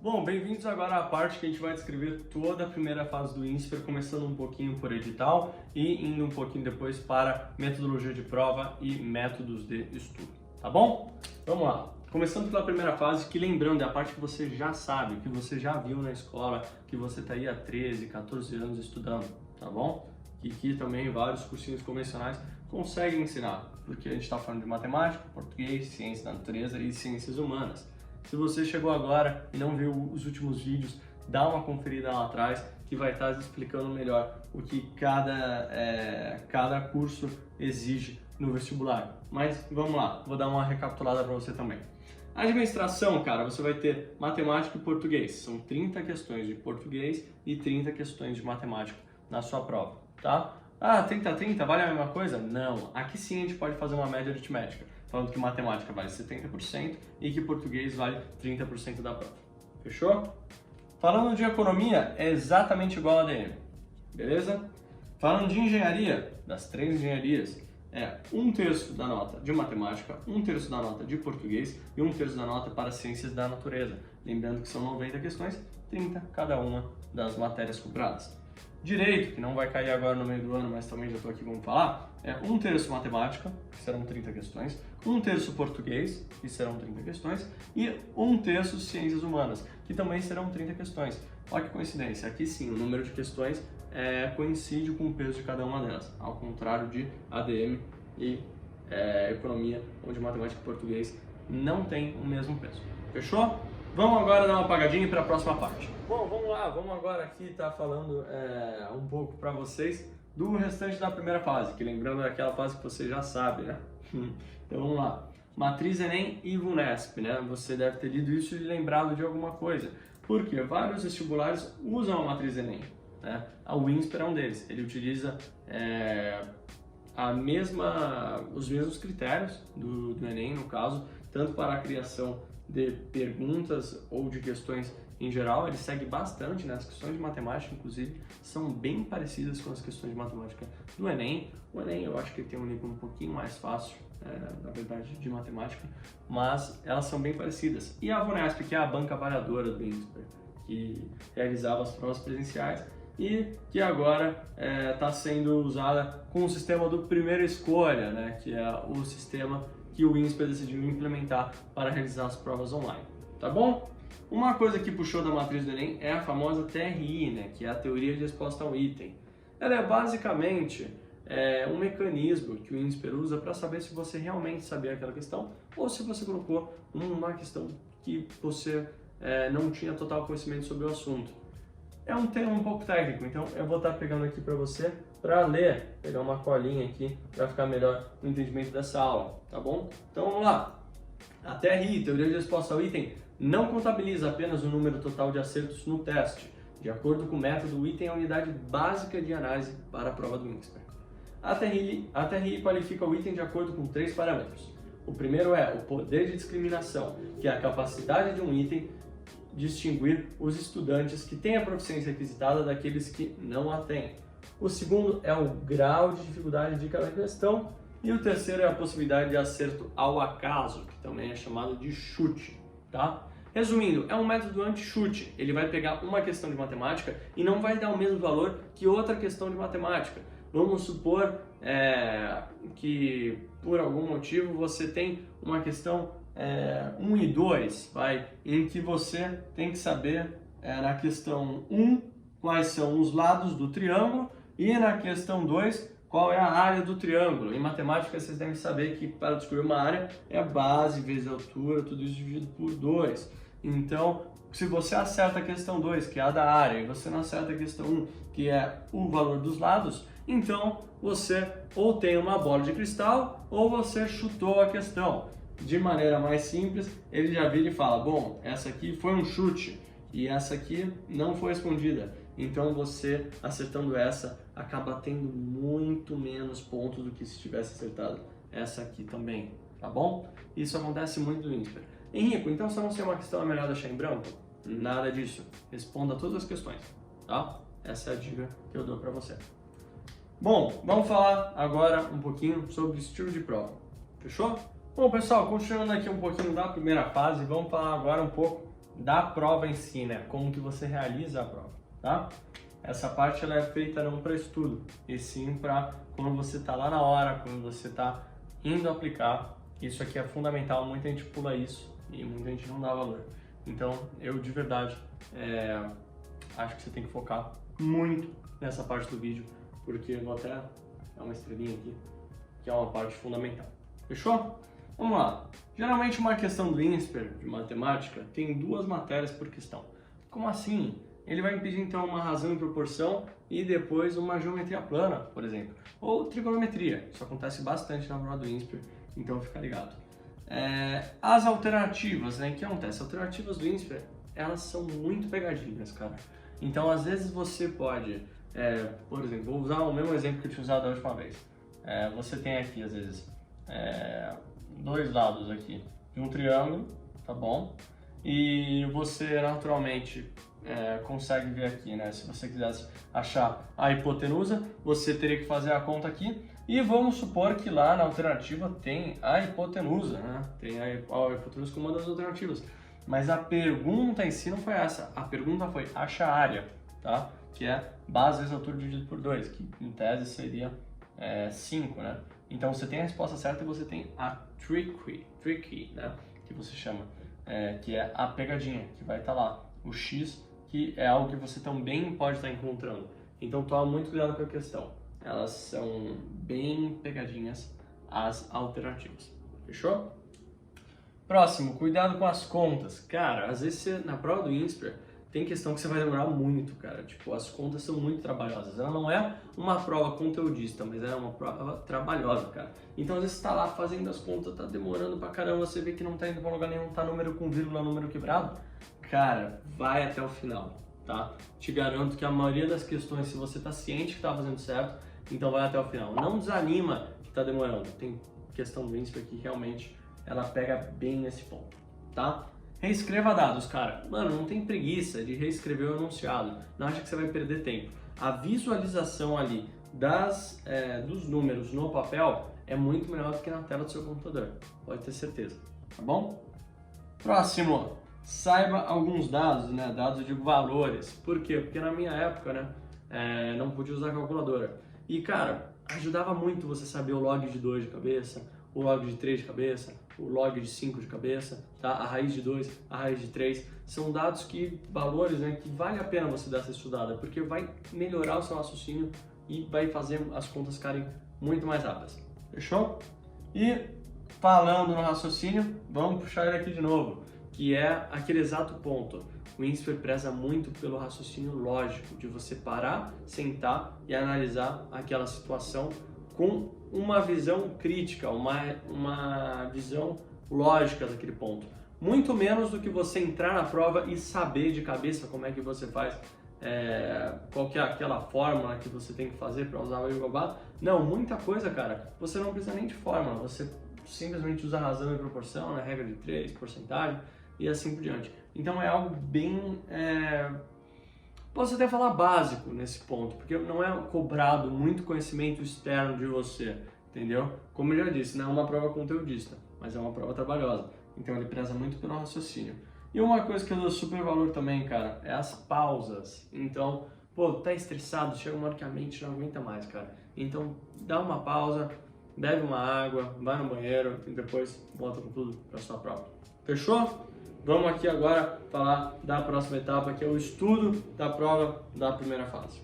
Bom, bem-vindos agora à parte que a gente vai descrever toda a primeira fase do INSPER, começando um pouquinho por edital e indo um pouquinho depois para metodologia de prova e métodos de estudo, tá bom? Vamos lá. Começando pela primeira fase, que lembrando é a parte que você já sabe, que você já viu na escola, que você está aí há 13, 14 anos estudando, tá bom? E que também vários cursinhos convencionais conseguem ensinar, porque a gente está falando de matemática, português, ciência da natureza e ciências humanas. Se você chegou agora e não viu os últimos vídeos, dá uma conferida lá atrás que vai estar explicando melhor o que cada curso exige no vestibular. Mas vamos lá, vou dar uma recapitulada para você também. A administração, cara, você vai ter matemática e português. São 30 questões de português e 30 questões de matemática na sua prova, tá? Ah, 30-30, vale a mesma coisa? Não. Aqui sim a gente pode fazer uma média aritmética, falando que matemática vale 70% e que português vale 30% da prova. Fechou? Falando de economia, é exatamente igual a ADM, beleza? Falando de engenharia, das 3 engenharias, é 1/3 da nota de matemática, 1/3 da nota de português e 1/3 da nota para ciências da natureza. Lembrando que são 90 questões, 30 cada uma das matérias cobradas. Direito, que não vai cair agora no meio do ano, mas também já estou aqui, vamos falar, é 1/3 matemática, que serão 30 questões, 1/3 português, que serão 30 questões, e 1/3 ciências humanas, que também serão 30 questões. Olha que coincidência, aqui sim o número de questões coincide com o peso de cada uma delas, ao contrário de ADM e economia, onde matemática e português não tem o mesmo peso. Fechou? Vamos agora dar uma apagadinha para a próxima parte. Bom, vamos lá, vamos agora aqui estar falando um pouco para vocês do restante da primeira fase, que lembrando é aquela fase que você já sabe, né? Então vamos lá. Matriz Enem e VUNESP, né? Você deve ter lido isso e lembrado de alguma coisa. Porque vários vestibulares usam a Matriz Enem, né? O INSPER é um deles. Ele utiliza os mesmos critérios do Enem, no caso, tanto para a criação de perguntas ou de questões em geral, ele segue bastante, né? As questões de matemática, inclusive, são bem parecidas com as questões de matemática do Enem. O Enem, eu acho que ele tem um nível um pouquinho mais fácil, na verdade, de matemática, mas elas são bem parecidas. E a VUNESP, que é a banca avaliadora do INSPER, que realizava as provas presenciais e que agora está sendo usada com o sistema do primeira escolha, né? Que é o sistema que o INSPER decidiu implementar para realizar as provas online, tá bom? Uma coisa que puxou da matriz do Enem é a famosa TRI, né, que é a Teoria de Resposta ao Item. Ela é basicamente um mecanismo que o INSPER usa para saber se você realmente sabia aquela questão ou se você colocou uma questão que você não tinha total conhecimento sobre o assunto. É um tema um pouco técnico, então eu vou estar pegando aqui para você para ler, pegar uma colinha aqui para ficar melhor no entendimento dessa aula, tá bom? Então vamos lá. A TRI, Teoria de Resposta ao Item, não contabiliza apenas o número total de acertos no teste. De acordo com o método, o item é a unidade básica de análise para a prova do INSPER. A TRI qualifica o item de acordo com 3 parâmetros. O primeiro é o poder de discriminação, que é a capacidade de um item distinguir os estudantes que têm a proficiência requisitada daqueles que não a têm. O segundo é o grau de dificuldade de cada questão. E o terceiro é a possibilidade de acerto ao acaso, que também é chamado de chute, tá? Resumindo, é um método anti-chute. Ele vai pegar uma questão de matemática e não vai dar o mesmo valor que outra questão de matemática. Vamos supor que, por algum motivo, você tem uma questão 1 e 2, em que você tem que saber, na questão 1, quais são os lados do triângulo e na questão 2, qual é a área do triângulo. Em matemática, vocês devem saber que para descobrir uma área é a base vezes a altura, tudo isso dividido por 2. Então, se você acerta a questão 2, que é a da área, e você não acerta a questão 1, que é o valor dos lados, então você ou tem uma bola de cristal ou você chutou a questão. De maneira mais simples, ele já vira e fala, bom, essa aqui foi um chute e essa aqui não foi respondida. Então você, acertando essa, acaba tendo muito menos pontos do que se tivesse acertado essa aqui também, tá bom? Isso acontece muito no INSPER. Henrico, então se não ser uma questão é melhor deixar em branco? Nada disso. Responda todas as questões, tá? Essa é a dica que eu dou para você. Bom, vamos falar agora um pouquinho sobre estilo de prova. Fechou? Bom, pessoal, continuando aqui um pouquinho da primeira fase, vamos falar agora um pouco da prova em si, né? Como que você realiza a prova, tá? Essa parte ela é feita não para estudo, e sim para quando você está lá na hora, quando você está indo aplicar. Isso aqui é fundamental, muita gente pula isso e muita gente não dá valor. Então, eu de verdade acho que você tem que focar muito nessa parte do vídeo, porque eu vou até dar uma estrelinha aqui, que é uma parte fundamental. Fechou? Vamos lá. Geralmente uma questão do INSPER de matemática tem 2 matérias por questão. Como assim? Ele vai pedir então uma razão e proporção e depois uma geometria plana, por exemplo, ou trigonometria. Isso acontece bastante na prova do INSPER, então fica ligado. As alternativas, né? O que acontece? As alternativas do INSPER, elas são muito pegadinhas, cara. Então, às vezes você pode, por exemplo, vou usar o mesmo exemplo que eu tinha usado da última vez. Você tem aqui, às vezes, 2 lados aqui de um triângulo, tá bom? E você, naturalmente, consegue ver aqui, né? Se você quisesse achar a hipotenusa, você teria que fazer a conta aqui. E vamos supor que lá na alternativa tem a hipotenusa, né? Tem a hipotenusa como uma das alternativas. Mas a pergunta em si não foi essa. A pergunta foi acha a área, tá? Que é base vezes altura dividido por 2, que em tese seria 5, né? Então você tem a resposta certa e você tem a tricky, né? Que você chama, que é a pegadinha, que vai estar lá. O X, que é algo que você também pode estar encontrando. Então toma muito cuidado com a questão. Elas são bem pegadinhas as alternativas. Fechou? Próximo, cuidado com as contas. Cara, às vezes você, na prova do INSPER tem questão que você vai demorar muito, cara. Tipo, as contas são muito trabalhosas. Ela não é uma prova conteudista, mas é uma prova trabalhosa, cara. Então, às vezes você tá lá fazendo as contas, tá demorando pra caramba, você vê que não tá indo pra lugar nenhum, tá número com vírgula, número quebrado. Cara, vai até o final, tá? Te garanto que a maioria das questões, se você tá ciente que tá fazendo certo, então vai até o final. Não desanima que tá demorando. Tem questão do INSPER que realmente ela pega bem nesse ponto, tá? Reescreva dados, cara. Mano, não tem preguiça de reescrever o enunciado. Não acha que você vai perder tempo. A visualização ali dos números no papel é muito melhor do que na tela do seu computador. Pode ter certeza, tá bom? Próximo. Saiba alguns dados, né? Dados, eu digo valores. Por quê? Porque na minha época, né, não podia usar calculadora. E, cara, ajudava muito você saber o log de 2 de cabeça, o log de 3 de cabeça, o log de 5 de cabeça, tá? A raiz de 2, a raiz de 3. São dados valores, né, que vale a pena você dar essa estudada, porque vai melhorar o seu raciocínio e vai fazer as contas ficarem muito mais rápidas. Fechou? E falando no raciocínio, vamos puxar ele aqui de novo, que é aquele exato ponto. O INSPER preza muito pelo raciocínio lógico, de você parar, sentar e analisar aquela situação com uma visão crítica, uma visão lógica daquele ponto. Muito menos do que você entrar na prova e saber de cabeça como é que você faz, qual que é aquela fórmula que você tem que fazer para usar o Iogobá. Não, muita coisa, cara, você não precisa nem de fórmula, você simplesmente usa razão e proporção, né, regra de 3, porcentagem e assim por diante. Então é algo bem, posso até falar básico nesse ponto, porque não é cobrado muito conhecimento externo de você, entendeu? Como eu já disse, não é uma prova conteudista, mas é uma prova trabalhosa, então ele preza muito pelo raciocínio. E uma coisa que eu dou super valor também, cara, é as pausas. Então, pô, tá estressado, chega uma hora que a mente não aguenta mais, cara. Então, dá uma pausa, bebe uma água, vai no banheiro e depois volta com tudo pra sua prova. Fechou? Vamos aqui agora falar da próxima etapa, que é o estudo da prova da primeira fase.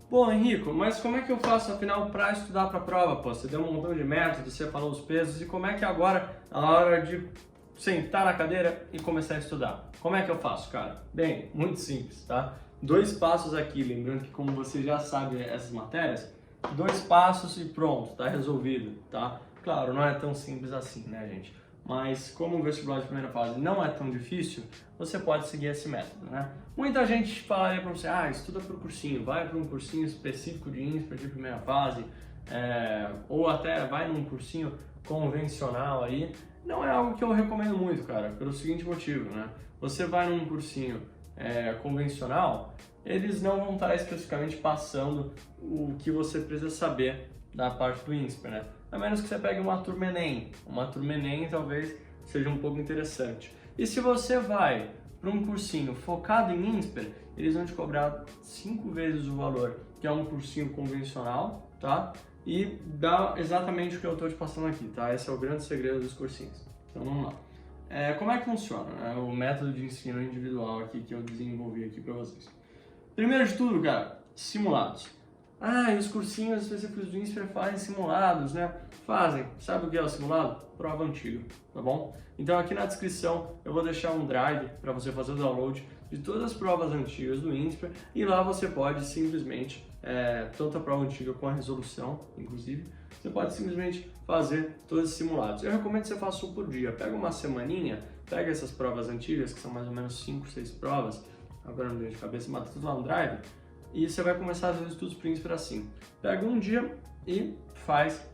Bom, Henrico, mas como é que eu faço, afinal, para estudar para a prova? Pô, você deu um montão de métodos, você falou os pesos, e como é que agora, na hora de sentar na cadeira e começar a estudar? Como é que eu faço, cara? Bem, muito simples, tá? 2 passos aqui, lembrando que como você já sabe essas matérias, 2 passos e pronto, tá resolvido, tá? Claro, não é tão simples assim, né, gente? Mas como o vestibular de primeira fase não é tão difícil, você pode seguir esse método, né? Muita gente falaria para você, estuda para o cursinho, vai para um cursinho específico de INSPER de primeira fase, ou até vai num cursinho convencional aí. Não é algo que eu recomendo muito, cara, pelo seguinte motivo, né? Você vai num cursinho convencional, eles não vão estar especificamente passando o que você precisa saber da parte do INSPER, né? A menos que você pegue uma turma Enem. Uma turma Enem talvez seja um pouco interessante. E se você vai para um cursinho focado em INSPER, eles vão te cobrar 5 vezes o valor, que é um cursinho convencional, tá? E dá exatamente o que eu estou te passando aqui, tá? Esse é o grande segredo dos cursinhos. Então vamos lá. Como é que funciona, né? O método de ensino individual aqui que eu desenvolvi aqui para vocês. Primeiro de tudo, cara, simulados. E os cursinhos específicos do INSPER fazem simulados, né? Fazem. Sabe o que é o simulado? Prova antiga, tá bom? Então aqui na descrição eu vou deixar um drive para você fazer o download de todas as provas antigas do INSPER e lá você pode simplesmente, tanto a prova antiga com a resolução, inclusive, você pode simplesmente fazer todos os simulados. Eu recomendo que você faça um por dia. Pega uma semaninha, pega essas provas antigas, que são mais ou menos 5, 6 provas, agora não deu de cabeça, mas tudo lá no drive, e você vai começar a fazer os estudos príncipe assim. Pega um dia e faz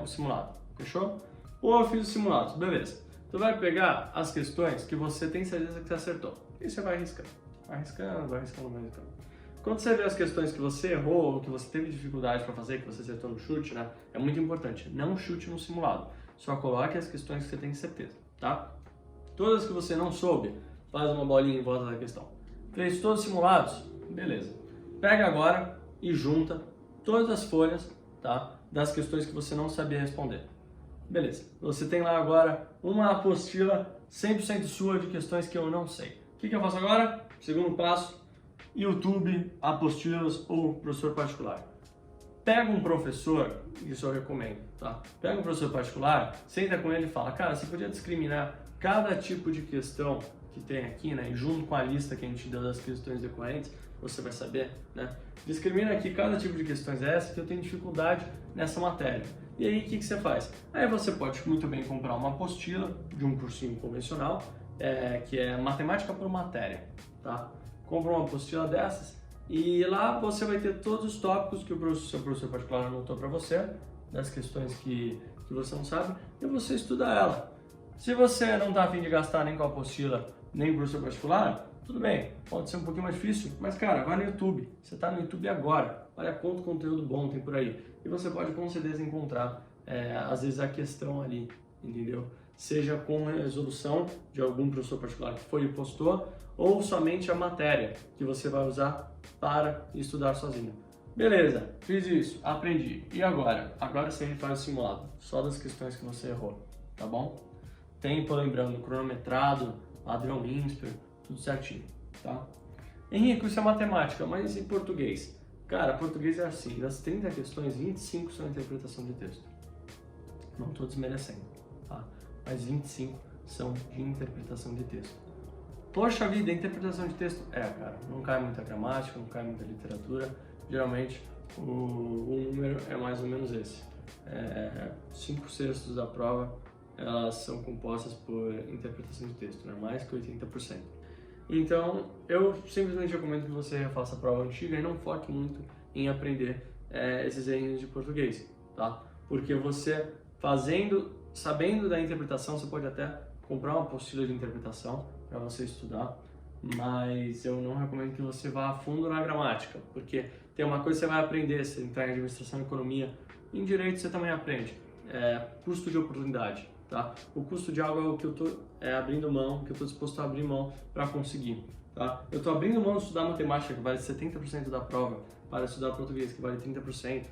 o simulado, fechou? Ou eu fiz os simulados, beleza. Tu vai pegar as questões que você tem certeza que você acertou, e você vai arriscando, vai arriscando, vai arriscando, vai arriscando. Quando você vê as questões que você errou, ou que você teve dificuldade para fazer, que você acertou no chute, né? É muito importante, não chute no simulado, só coloque as questões que você tem certeza, tá? Todas que você não soube, faz uma bolinha em volta da questão. Fez todos os simulados? Beleza. Pega agora e junta todas as folhas, tá, das questões que você não sabia responder. Beleza. Você tem lá agora uma apostila 100% sua de questões que eu não sei. O que eu faço agora? Segundo passo, YouTube, apostilas ou professor particular. Pega um professor, isso eu recomendo, tá? Pega um professor particular, senta com ele e fala, cara, você podia discriminar cada tipo de questão que tem aqui, né? E junto com a lista que a gente deu das questões decorrentes, você vai saber, né? Discrimina aqui cada tipo de questões essa que eu tenho dificuldade nessa matéria. E aí, o que você faz? Aí você pode muito bem comprar uma apostila de um cursinho convencional, que é matemática por matéria, tá? Compra uma apostila dessas e lá você vai ter todos os tópicos que o seu professor particular anotou para você, das questões que você não sabe, e você estuda ela. Se você não está a fim de gastar nem com a apostila, nem com o professor particular, tudo bem, pode ser um pouquinho mais difícil, mas cara, vai no YouTube. Você está no YouTube agora, olha quanto conteúdo bom tem por aí. E você pode com certeza encontrar, às vezes, a questão ali, entendeu? Seja com resolução de algum professor particular que foi e postou, ou somente a matéria que você vai usar para estudar sozinho. Beleza, fiz isso, aprendi. E agora? Agora você refaz o simulado, só das questões que você errou, tá bom? Tempo, lembrando, cronometrado, padrão INSPER, tudo certinho, tá? Henrique, isso é matemática, mas em português? Cara, português é assim, das 30 questões, 25 são interpretação de texto. Não estou desmerecendo, tá? Mas 25 são de interpretação de texto. Poxa vida, interpretação de texto? Cara, não cai muita gramática, não cai muita literatura. Geralmente, o número é mais ou menos esse. 5/6 da prova, elas são compostas por interpretação de texto, né? Mais que 80%. Então, eu simplesmente recomendo que você refaça a prova antiga e não foque muito em aprender esses erros de português, tá? Porque você sabendo da interpretação, você pode até comprar uma apostila de interpretação para você estudar, mas eu não recomendo que você vá a fundo na gramática, porque tem uma coisa que você vai aprender, se entrar em administração e economia, em direito você também aprende, custo de oportunidade, tá? O custo de algo é o que eu estou abrindo mão, que eu estou disposto a abrir mão para conseguir, tá? Eu estou abrindo mão de estudar matemática, que vale 70% da prova, para estudar português, que vale 30%.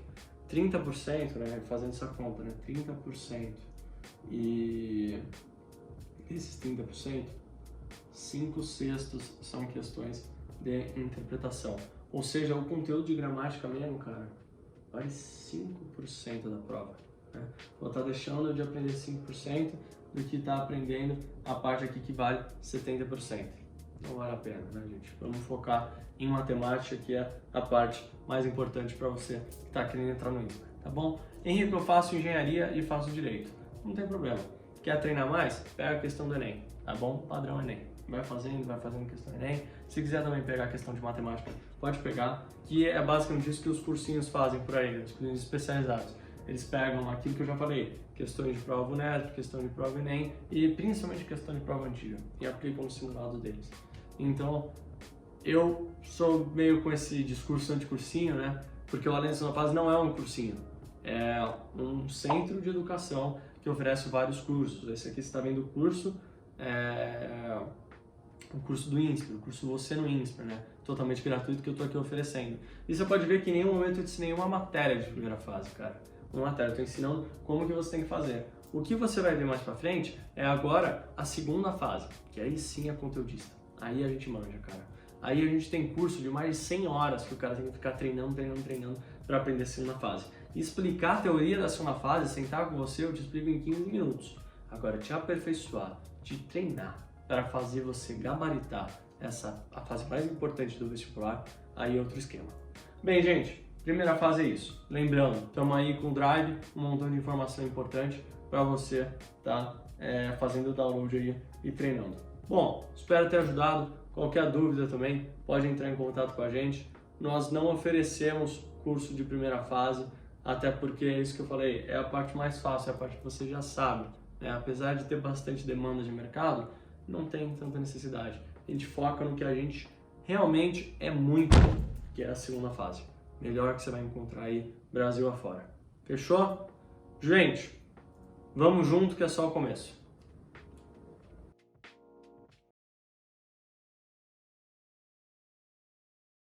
30%, né, fazendo essa conta, né, 30%, e esses 30%, 5/6 são questões de interpretação. Ou seja, o conteúdo de gramática mesmo, cara, vale 5% da prova, né? Vou estar deixando de aprender 5% do que está aprendendo a parte aqui que vale 70%. Não vale a pena, né, gente? Vamos focar em matemática, que é a parte mais importante para você que está querendo entrar no INSPER, tá bom? Henrique, eu faço engenharia e faço direito. Não tem problema. Quer treinar mais? Pega a questão do Enem, tá bom? Padrão Enem. Vai fazendo questão do Enem. Se quiser também pegar a questão de matemática, pode pegar, que é basicamente isso que os cursinhos fazem por aí, os cursinhos especializados. Eles pegam aquilo que eu já falei, questões de prova UNESP, questão de prova Enem e principalmente questão de prova antiga, e aplicam no simulado deles. Então, eu sou meio com esse discurso anticursinho, né? Porque o Allianz La Paz não é um cursinho, é um centro de educação que oferece vários cursos. Esse aqui você está vendo o curso o curso do INSPER, o curso Você no INSPER, né? Totalmente gratuito que eu tô aqui oferecendo. E você pode ver que em nenhum momento eu te ensinei uma matéria de primeira fase, cara. Uma matéria, eu tô ensinando como que você tem que fazer. O que você vai ver mais pra frente é agora a segunda fase, que aí sim é conteudista. Aí a gente manja, cara. Aí a gente tem curso de mais de 100 horas que o cara tem que ficar treinando para aprender a segunda fase. E explicar a teoria da segunda fase, sentar com você, eu te explico em 15 minutos. Agora, te aperfeiçoar, te treinar para fazer você gabaritar a fase mais importante do vestibular, aí é outro esquema. Bem, gente, primeira fase é isso. Lembrando, estamos aí com o Drive, um montão de informação importante para você estar fazendo o download aí e treinando. Bom, espero ter ajudado. Qualquer dúvida também, pode entrar em contato com a gente. Nós não oferecemos curso de primeira fase, até porque é isso que eu falei, é a parte mais fácil, é a parte que você já sabe. Né? Apesar de ter bastante demanda de mercado, não tem tanta necessidade. A gente foca no que a gente realmente é muito bom, que é a segunda fase. Melhor que você vai encontrar aí Brasil afora. Fechou? Gente, vamos junto que é só o começo.